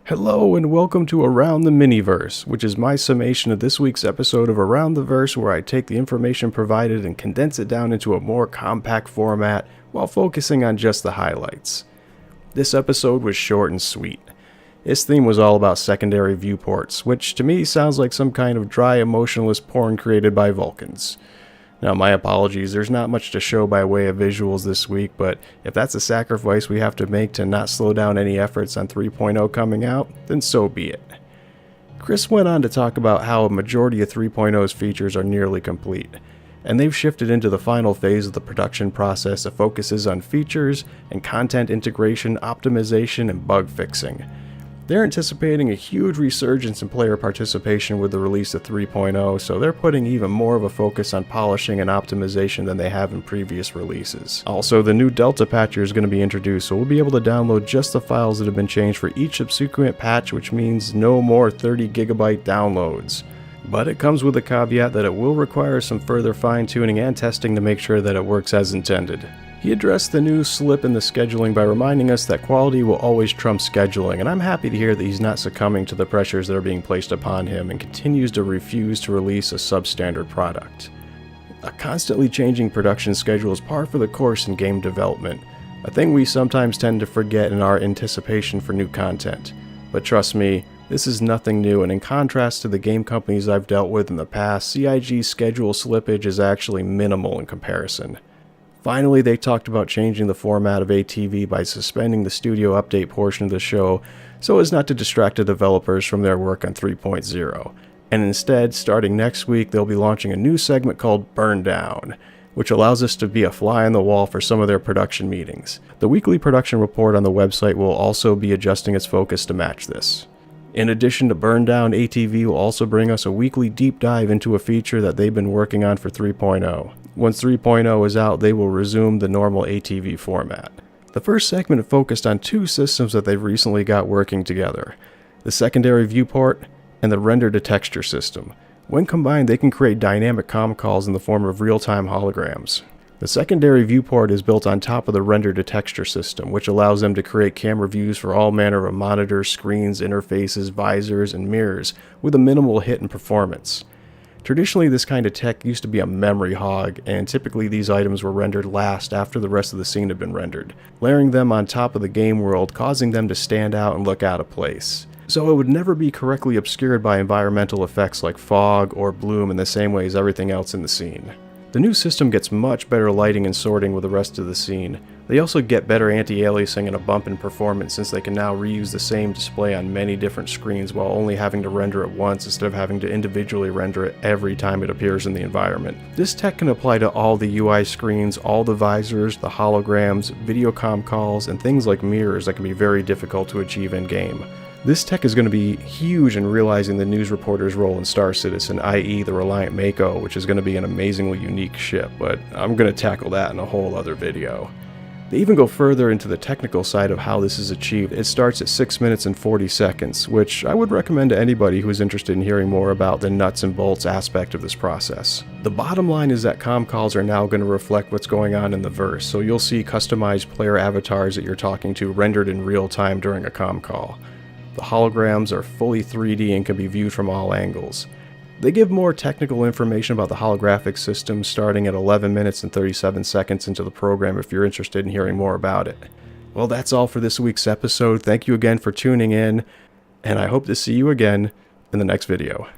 Hello and welcome to Around the Miniverse, which is my summation of this week's episode of Around the Verse, where I take the information provided and condense it down into a more compact format while focusing on just the highlights. This episode was short and sweet. Its theme was all about secondary viewports, which to me sounds like some kind of dry, emotionless porn created by Vulcans. Now, my apologies, there's not much to show by way of visuals this week, but if that's a sacrifice we have to make to not slow down any efforts on 3.0 coming out, then so be it. Chris went on to talk about how a majority of 3.0's features are nearly complete, and they've shifted into the final phase of the production process that focuses on features and content integration, optimization, and bug fixing. They're anticipating a huge resurgence in player participation with the release of 3.0, so they're putting even more of a focus on polishing and optimization than they have in previous releases. Also, the new Delta patcher is going to be introduced, so we'll be able to download just the files that have been changed for each subsequent patch, which means no more 30 gigabyte downloads. But it comes with a caveat that it will require some further fine-tuning and testing to make sure that it works as intended. He addressed the new slip in the scheduling by reminding us that quality will always trump scheduling, and I'm happy to hear that he's not succumbing to the pressures that are being placed upon him and continues to refuse to release a substandard product. A constantly changing production schedule is par for the course in game development, a thing we sometimes tend to forget in our anticipation for new content. But trust me, this is nothing new, and in contrast to the game companies I've dealt with in the past, CIG's schedule slippage is actually minimal in comparison. Finally, they talked about changing the format of ATV by suspending the studio update portion of the show so as not to distract the developers from their work on 3.0. And instead, starting next week, they'll be launching a new segment called Burn Down, which allows us to be a fly on the wall for some of their production meetings. The weekly production report on the website will also be adjusting its focus to match this. In addition to Burn Down, ATV will also bring us a weekly deep dive into a feature that they've been working on for 3.0. Once 3.0 is out, they will resume the normal ATV format. The first segment focused on two systems that they've recently got working together: the secondary viewport and the render-to-texture system. When combined, they can create dynamic comm calls in the form of real-time holograms. The secondary viewport is built on top of the render-to-texture system, which allows them to create camera views for all manner of monitors, screens, interfaces, visors, and mirrors with a minimal hit in performance. Traditionally, this kind of tech used to be a memory hog, and typically these items were rendered last after the rest of the scene had been rendered, layering them on top of the game world, causing them to stand out and look out of place. So it would never be correctly obscured by environmental effects like fog or bloom in the same way as everything else in the scene. The new system gets much better lighting and sorting with the rest of the scene. They also get better anti-aliasing and a bump in performance since they can now reuse the same display on many different screens while only having to render it once instead of having to individually render it every time it appears in the environment. This tech can apply to all the UI screens, all the visors, the holograms, video comm calls, and things like mirrors that can be very difficult to achieve in-game. This tech is going to be huge in realizing the news reporter's role in Star Citizen, i.e. the Reliant Mako, which is going to be an amazingly unique ship, but I'm going to tackle that in a whole other video. They even go further into the technical side of how this is achieved. It starts at 6 minutes and 40 seconds, which I would recommend to anybody who is interested in hearing more about the nuts and bolts aspect of this process. The bottom line is that comm calls are now going to reflect what's going on in the verse, so you'll see customized player avatars that you're talking to rendered in real time during a comm call. The holograms are fully 3D and can be viewed from all angles. They give more technical information about the holographic system starting at 11 minutes and 37 seconds into the program if you're interested in hearing more about it. Well, that's all for this week's episode. Thank you again for tuning in, and I hope to see you again in the next video.